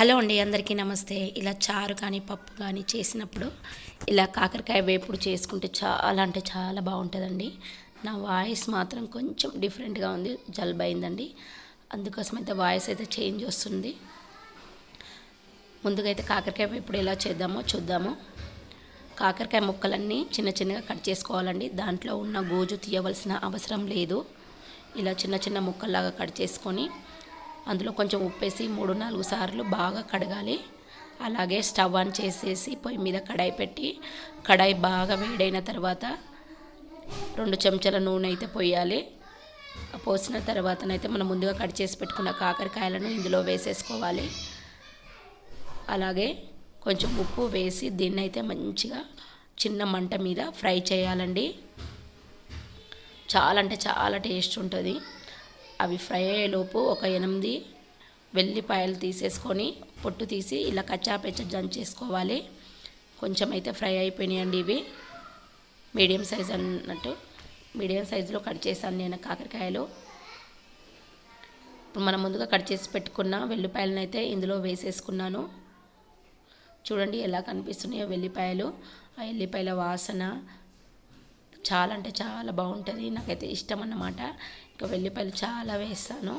Hello అండి, అందరికీ నమస్తే. ఇలా చారు కానీ పప్పు కానీ చేసినప్పుడు ఇలా కాకరకాయ వేపుడు చేసుకుంటే చాలా అంటే చాలా బాగుంటుందండి. నా వాయిస్ మాత్రం కొంచెం డిఫరెంట్గా ఉంది, జలుబు అయిందండి. అందుకోసం అయితే వాయిస్ అయితే చేంజ్ వస్తుంది. ముందుగా అయితే కాకరకాయ వేపుడు ఎలా చేద్దామో చూద్దాము. కాకరకాయ ముక్కలన్నీ చిన్న చిన్నగా కట్ చేసుకోవాలండి. దాంట్లో ఉన్న గోజు తీయవలసిన అవసరం లేదు. ఇలా చిన్న చిన్న ముక్కల్లాగా కట్ చేసుకొని అందులో కొంచెం ఉప్పేసి 3-4 సార్లు బాగా కడగాలి. అలాగే స్టవ్ ఆన్ చేసేసి పొయ్యి మీద కడాయి పెట్టి, కడాయి బాగా వేడైన తర్వాత 2 చెంచాల నూనె అయితే పోయాలి. పోసిన తర్వాతనైతే మనం ముందుగా కట్ చేసి పెట్టుకున్న కాకరకాయలను ఇందులో వేసేసుకోవాలి. అలాగే కొంచెం ఉప్పు వేసి దీన్ని అయితే మంచిగా చిన్న మంట మీద ఫ్రై చేయాలండి. చాలా అంటే చాలా టేస్ట్ ఉంటుంది. అవి ఫ్రై అయ్యేలోపు ఒక 8 వెల్లిపాయలు తీసేసుకొని పొట్టు తీసి ఇలా కచ్చాపెచ్చ దంచేసుకోవాలి. కొంచెం అయితే ఫ్రై అయిపోయినాయండి. ఇవి మీడియం సైజ్ అన్నట్టు మీడియం సైజులో కట్ చేశాను నేను కాకరకాయలు. ఇప్పుడు మనం ముందుగా కట్ చేసి పెట్టుకున్న వెల్లిపాయలను అయితే ఇందులో వేసేసుకున్నాను. చూడండి ఎలా కనిపిస్తున్నాయో వెల్లిపాయలు. ఆ వెల్లిపాయల వాసన చాలా అంటే చాలా బాగుంటుంది. నాకైతే ఇష్టం అన్నమాట. ఇంకా వెల్లిపాయలు చాలా వేస్తాను.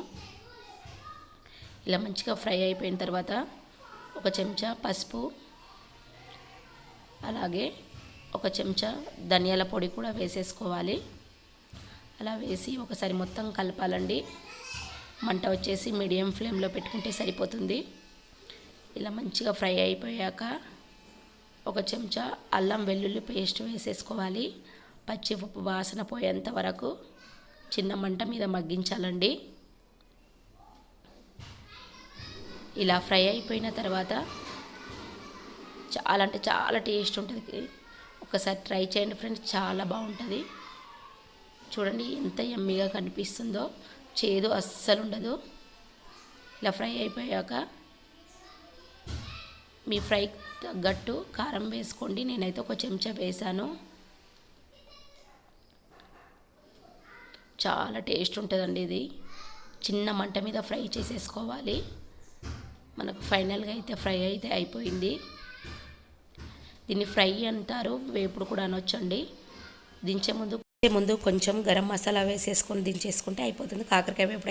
ఇలా మంచిగా ఫ్రై అయిపోయిన తర్వాత 1 చెంచా పసుపు, అలాగే 1 చెంచా ధనియాల పొడి కూడా వేసేసుకోవాలి. అలా వేసి ఒకసారి మొత్తం కలపాలండి. మంట వచ్చేసి మీడియం ఫ్లేమ్లో పెట్టుకుంటే సరిపోతుంది. ఇలా మంచిగా ఫ్రై అయిపోయాక 1 చెంచా అల్లం వెల్లుల్లి పేస్ట్ వేసేసుకోవాలి. పచ్చి వాసన పోయేంత వరకు చిన్న మంట మీద మగ్గించాలండి. ఇలా ఫ్రై అయిపోయిన తర్వాత చాలా అంటే చాలా టేస్ట్ ఉంటుంది. ఒకసారి ట్రై చేయండి ఫ్రెండ్స్, చాలా బాగుంటుంది. చూడండి ఎంత యమ్మీగా కనిపిస్తుందో, చేదు అస్సలు ఉండదు. ఇలా ఫ్రై అయిపోయాక మీ ఫ్రై తగ్గట్టు కారం వేసుకోండి. నేనైతే 1 చెంచా వేసాను. చాలా టేస్ట్ ఉంటుందండి. ఇది చిన్న మంట మీద ఫ్రై చేసేసుకోవాలి. మనకు ఫైనల్గా అయితే ఫ్రై అయితే అయిపోయింది. దీన్ని ఫ్రై అంటారు, వేపుడు కూడా అనొచ్చండి. దించే ముందు కొంచెం గరం మసాలా వేసేసుకొని దించేసుకుంటే అయిపోతుంది కాకరకాయ వేపుడు అయితే.